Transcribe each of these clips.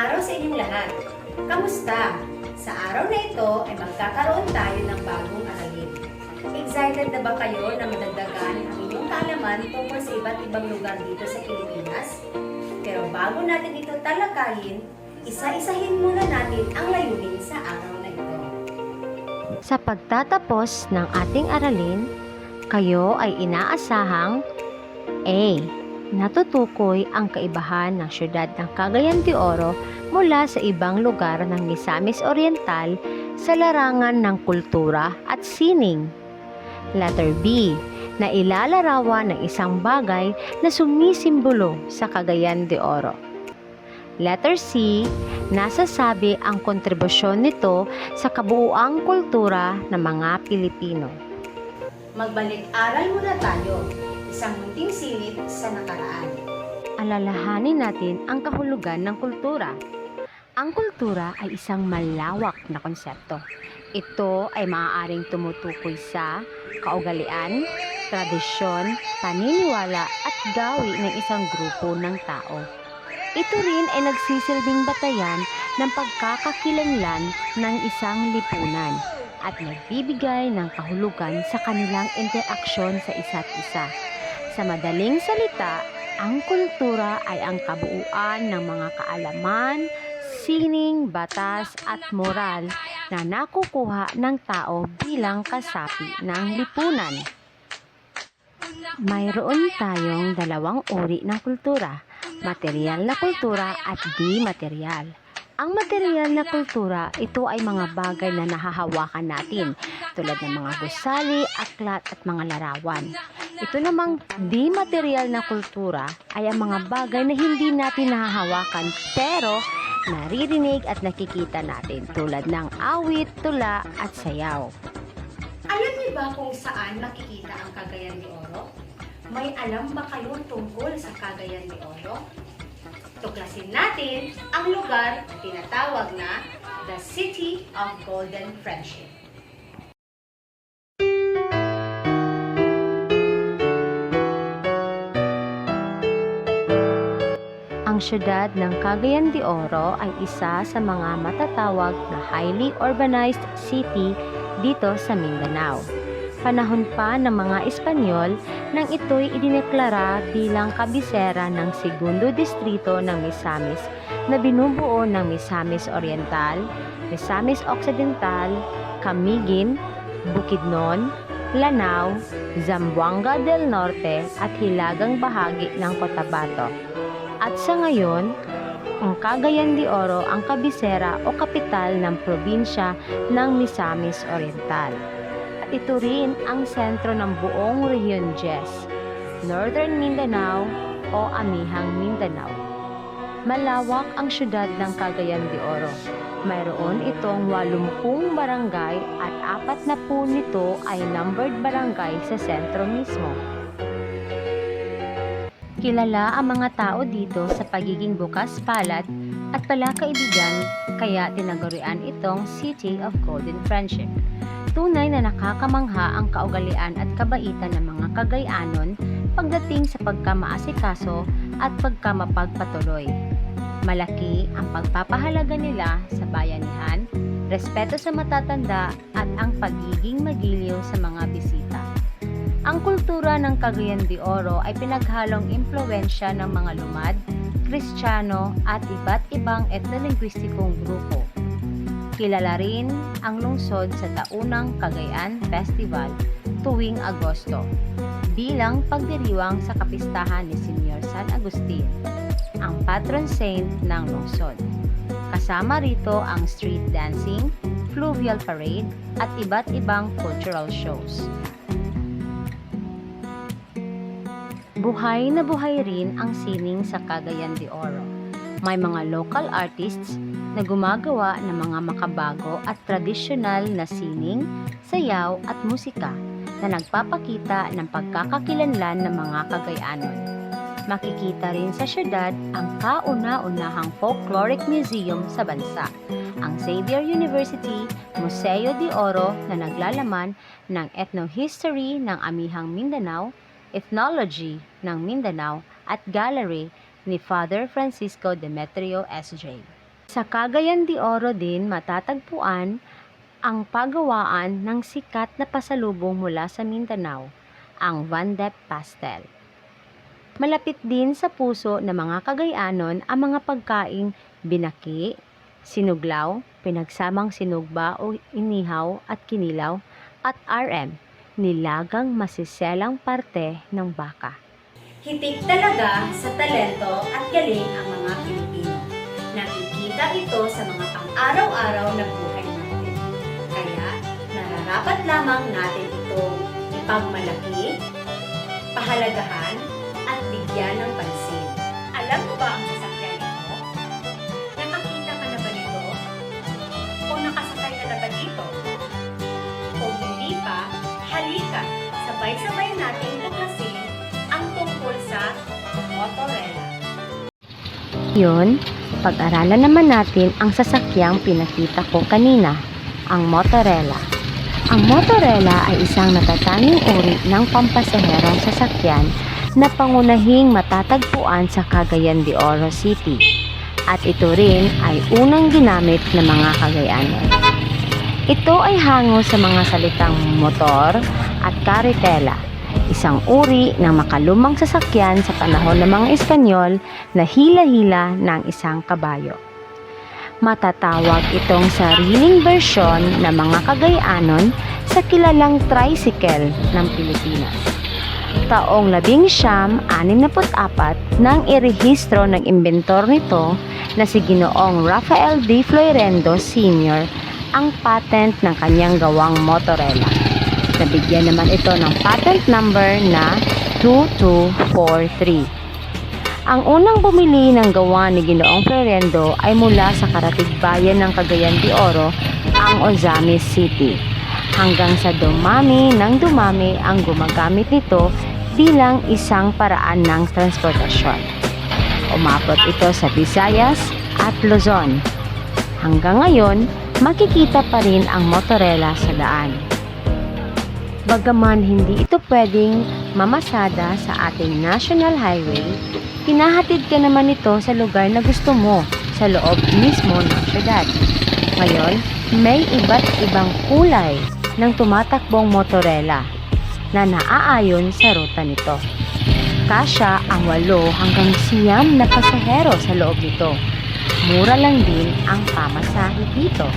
araw sa inyong lahat. Kamusta? Sa araw na ito ay magkakaroon tayo ng bagong aralin. Excited na ba kayo na madagdagan ang inyong kaalaman tungkol sa iba't ibang lugar dito sa Pilipinas? Pero bago natin ito talakayin, isa-isahin muna natin ang layunin sa araw na ito. Sa pagtatapos ng ating aralin, kayo ay inaasahang A. Natutukoy ang kaibahan ng siyudad ng Cagayan de Oro mula sa ibang lugar ng Misamis Oriental sa larangan ng kultura at sining. Letter B. Na ilalarawan ng isang bagay na sumisimbolo sa Cagayan de Oro. Letter C. Nasasabi ang kontribusyon nito sa kabuuang kultura ng mga Pilipino. Magbalik-aral muna tayo. Isang munting silid sa nakaraan. Alalahanin natin ang kahulugan ng kultura. Ang kultura ay isang malawak na konsepto. Ito ay maaaring tumutukoy sa kaugalian, tradisyon, paniniwala at gawi ng isang grupo ng tao. Ito rin ay nagsisilbing batayan ng pagkakakilanlan ng isang lipunan at nagbibigay ng kahulugan sa kanilang interaksyon sa isa't isa. Sa madaling salita, ang kultura ay ang kabuuan ng mga kaalaman, sining, batas at moral na nakukuha ng tao bilang kasapi ng lipunan. Mayroon tayong dalawang uri ng kultura, material na kultura at di-material. Ang material na kultura, ito ay mga bagay na nahahawakan natin tulad ng mga gusali, aklat at mga larawan. Ito namang di-material na kultura ay ang mga bagay na hindi natin nahahawakan pero naririnig at nakikita natin tulad ng awit, tula at sayaw. Alam niyo ba kung saan makikita ang Cagayan de Oro? May alam ba kayo tungkol sa Cagayan de Oro? Tuklasin natin ang lugar na tinatawag na The City of Golden Friendship. Ang siyudad ng Cagayan de Oro ay isa sa mga matatawag na highly urbanized city dito sa Mindanao. Panahon pa ng mga Espanyol nang ito'y idineklara bilang kabisera ng segundo distrito ng Misamis na binubuo ng Misamis Oriental, Misamis Occidental, Camiguin, Bukidnon, Lanao, Zamboanga del Norte at hilagang bahagi ng Cotabato. At sa ngayon, ang Cagayan de Oro ang kabisera o kapital ng probinsya ng Misamis Oriental. At ito rin ang sentro ng buong Rehiyon 10, Northern Mindanao o Amihang Mindanao. Malawak ang siyudad ng Cagayan de Oro. Mayroon itong 80 barangay at 40 nito ay numbered barangay sa sentro mismo. Kilala ang mga tao dito sa pagiging bukas palad at palakaibigan kaya tinagurian itong City of Golden Friendship. Tunay na nakakamangha ang kaugalian at kabaitan ng mga Cagayanon pagdating sa pagkamaasikaso at pagkamapagpatuloy. Malaki ang pagpapahalaga nila sa bayanihan, respeto sa matatanda at ang pagiging magiliw sa mga bisita. Ang kultura ng Cagayan de Oro ay pinaghalong impluwensya ng mga lumad, Kristiyano at iba't ibang etnolinguistikong grupo. Kilala rin ang lungsod sa taunang Cagayan Festival tuwing Agosto bilang pagdiriwang sa kapistahan ni Señor San Agustin, ang patron saint ng lungsod. Kasama rito ang street dancing, fluvial parade at iba't ibang cultural shows. Buhay na buhay rin ang sining sa Cagayan de Oro. May mga local artists na gumagawa ng mga makabago at tradisyonal na sining, sayaw at musika na nagpapakita ng pagkakakilanlan ng mga Cagayanon. Makikita rin sa syudad ang kauna-unahang folkloric museum sa bansa, ang Xavier University Museo de Oro na naglalaman ng ethnohistory ng Amihang Mindanao, ethnology ng Mindanao at gallery ni Father Francisco Demetrio S.J. Sa Cagayan de Oro din matatagpuan ang pagawaan ng sikat na pasalubong mula sa Mindanao, ang Van Dep Pastel. Malapit din sa puso ng mga Cagayanon ang mga pagkaing binaki, sinuglaw, pinagsamang sinugba o inihaw at kinilaw, at RM, nilagang masiselang parte ng baka. Hitik talaga sa talento at galing ang mga Pilipino. Nakikita ito sa mga pang-araw-araw na buhay natin. Kaya, nararapat lamang natin itong ipagmalaki, pahalagahan, at bigyan ng pansin. Alam mo ba ang sasakyan ito? Nakakita ka na ba nito? O nakasakay ka na ba dito? Kung hindi pa, halika, sabay-sabay natin tuklasin ang tungkol sa motorela. Yun, pag-aralan naman natin ang sasakyang pinakita ko kanina, ang motorela. Ang motorela ay isang natatanging uri ng pampasaherong sasakyan na pangunahing matatagpuan sa Cagayan de Oro City. At ito rin ay unang ginamit ng mga Cagayanon. Ito ay hango sa mga salitang motor at karitela, isang uri ng makalumang sasakyan sa panahon ng mga Espanyol na hila-hila ng isang kabayo. Matatawag itong sariling bersyon ng mga Cagayanon sa kilalang tricycle ng Pilipinas. Taong 1964 nang irehistro ng inventor nito na si Ginoong Rafael D. Floyrendo Sr. ang patent ng kanyang gawang motorela. Nabigyan naman ito ng patent number na 2243. Ang unang bumili ng gawa ni Ginoong Floyrendo ay mula sa karatigbayan ng Cagayan de Oro, ang Ozamis City. Hanggang sa dumami ang gumagamit nito bilang isang paraan ng transportasyon. Umabot ito sa Visayas at Luzon. Hanggang ngayon, makikita pa rin ang motorela sa daan. Bagaman hindi ito pwedeng mamasada sa ating national highway, hinahatid ka naman ito sa lugar na gusto mo sa loob mismo ng syudad. Ngayon, may iba't ibang kulay ng tumatakbong motorela na naaayon sa ruta nito. Kasya ang 8 hanggang 9 na pasahero sa loob nito. Mura lang din ang pamasahe dito.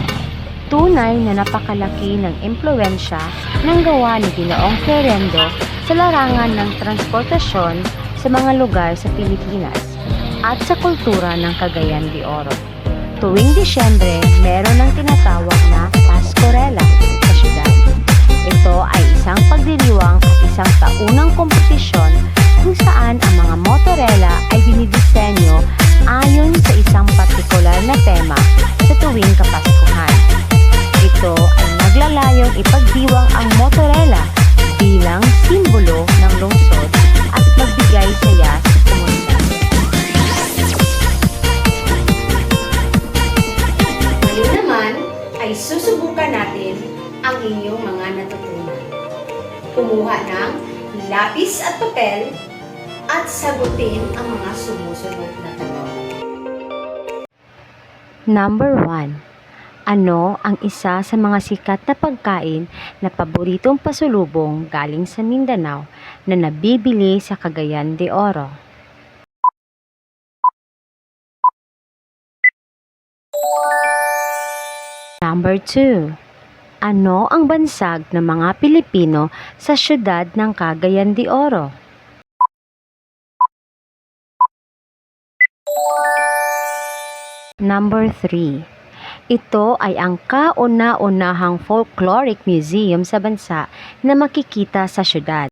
Tunay na napakalaki ng impluwensya ng gawa ni Ginoong Floyrendo sa larangan ng transportasyon sa mga lugar sa Pilipinas at sa kultura ng Cagayan de Oro. Tuwing Disyembre, meron ng tinatawag na Pascorela sa syudad. Ito ay isang pagdiriwang at isang taunang kompetisyon kung saan ang mga motorela ay dinidisenyo ayon sa isang partikular na tema sa tuwing Kapaskuhan. Ito ay naglalayong ipagdiwang ang motorela bilang simbolo ng lungsod at magbigay saya sa komunidad. Ngayon naman ay susubukan natin ang inyong mga natutunan. Kumuha ng lapis at papel at sagutin ang mga sumusunod na tanong. Number 1. Ano ang isa sa mga sikat na pagkain na paboritong pasulubong galing sa Mindanao na nabibili sa Cagayan de Oro? Number 2. Ano ang bansag ng mga Pilipino sa siyudad ng Cagayan de Oro? Number 3. Ito ay ang kauna-unahang folkloric museum sa bansa na makikita sa siyudad.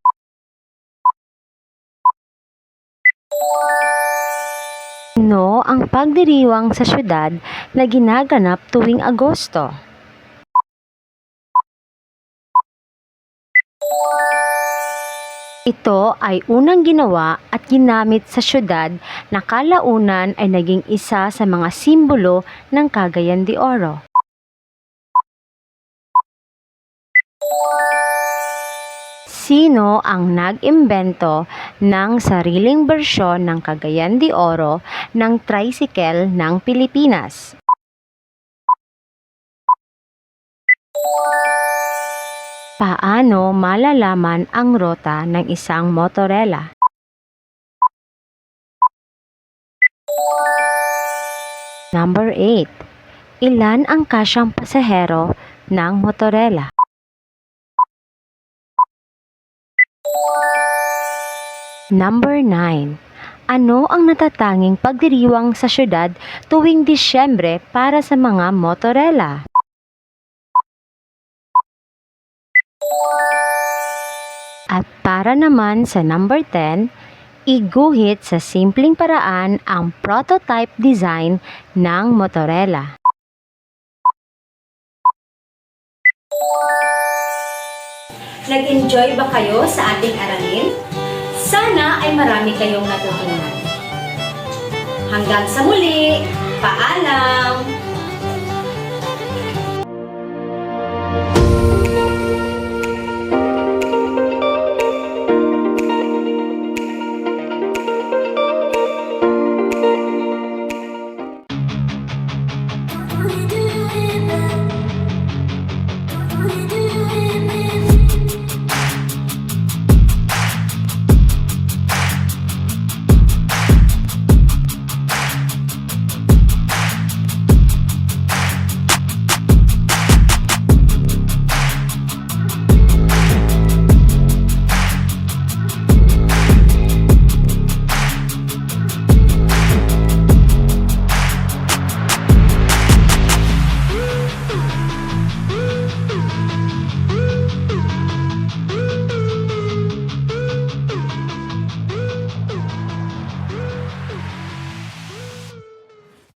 Ano ang pagdiriwang sa siyudad na ginaganap tuwing Agosto? Ito ay unang ginawa at ginamit sa siyudad na kalaunan ay naging isa sa mga simbolo ng Cagayan de Oro. Sino ang nag-imbento ng sariling bersyon ng Cagayan de Oro ng tricycle ng Pilipinas? Paano malalaman ang rota ng isang motorela? Number 8. Ilan ang kasyang pasahero ng motorela? Number 9. Ano ang natatanging pagdiriwang sa syudad tuwing Disyembre para sa mga motorela? At para naman sa number 10, iguhit sa simpleng paraan ang prototype design ng motorela. Nag-enjoy ba kayo sa ating aralin? Sana ay marami kayong natutunan. Hanggang sa muli, paalam!